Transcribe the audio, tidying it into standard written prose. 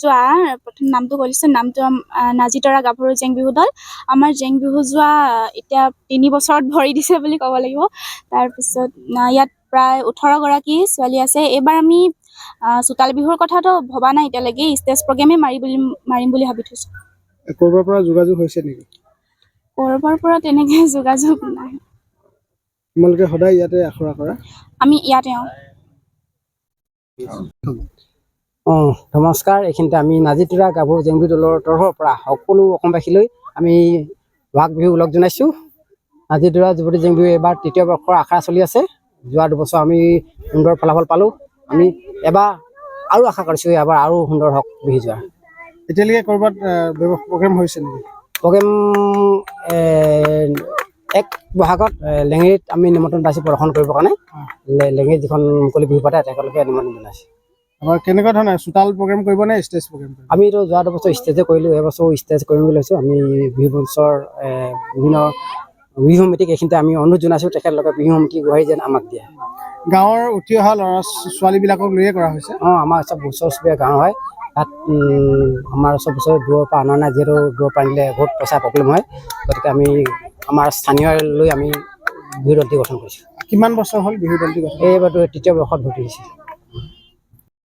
যোৱা প্ৰথম নামটো কৈছে, নামটো নাজিতৰা গাভৰু জেং বিহু দল। আমাৰ জেং বিহু যোৱা এতিয়া 3 বছৰত ভৰি দিছে বুলি ক'ব লাগিব। তাৰপিছত ইয়াত প্ৰায় 18 গৰাকী ছোৱালী আছে। এইবাৰ আমি চোতাল বিহুৰ কথাটো ভবা নাই এতিয়ালৈকে, ষ্টেজ প্ৰগ্ৰেমে মাৰিম বুলি ভাবি থৈছোঁ। ক'ৰবাৰ পৰা যোগাযোগ হৈছে নেকি? ক'ৰবাৰ পৰা তেনেকৈ যোগাযোগ নাই। তোমালোকে সদায় ইয়াতে আখৰা কৰা? আমি ইয়াতে নমস্কাৰ। এইখিনিতে আমি নাজিতৰা গাভৰু জেং বিহু দলৰ তৰফৰ পৰা সকলো অসমবাসীলৈ আমি বহাগ বিহু লগ জনাইছোঁ। নাজিতৰা যুৱতী জেং বিহু এবাৰ 3য় বৰ্ষৰ আখৰা চলি আছে। যোৱা 2 বছৰ আমি সুন্দৰ ফলাফল পালোঁ। আমি এবাৰ আৰু আশা কৰিছোঁ এবাৰ আৰু সুন্দৰ হওক বিহু যোৱা। এতিয়ালৈকে ক'ৰবাত প্ৰগ্ৰেম হৈছে নেকি? প্ৰগ্ৰেম 1 বহাগত লেঙেৰীত আমি নিমন্ত্ৰণ পাইছোঁ প্ৰদৰ্শন কৰিবৰ কাৰণে। লেঙেৰীত যিখন মুকলি বিহু পাতে তেওঁলোকে নিমন্ত্ৰণ জনাইছে। আমাৰ কেনেকুৱা ধৰণৰ চোতাল প্ৰগ্ৰেম কৰিব নে ষ্টেজ প্ৰগ্ৰেম কৰিব? আমিতো যোৱা 2 বছৰ ষ্টেজে কৰিলোঁ, এবছৰ ষ্টেজ কৰিম বুলি ভাবিছোঁ। আমি বিহু মঞ্চৰ বিভিন্ন বিহু সমিতিক এইখিনিতে আমি অনুৰোধ জনাইছোঁ, তেখেতলোকে বিহু সমিতি গুৱাহাটী যেন আমাক দিয়ে। গাঁৱৰ উঠি অহা ল'ৰা ছোৱালীবিলাকক লৈয়ে কৰা হৈছে? আমাৰ চব ওচৰ চুবুৰীয়া গাঁও হয়। তাত আমাৰ চব বছৰ দূৰৰ পৰা অনা নাই, যিহেতু দূৰৰ পৰা আনিলে বহুত পইচা প্ৰব্লেম হয়। গতিকে আমি আমাৰ স্থানীয় লৈ আমি বিহু দলটি গঠন কৰিছোঁ। কিমান বছৰ হ'ল বিহু দলটি গঠন? এইবাৰতো 3য় বৰ্ষত ভৰ্তি হৈছে।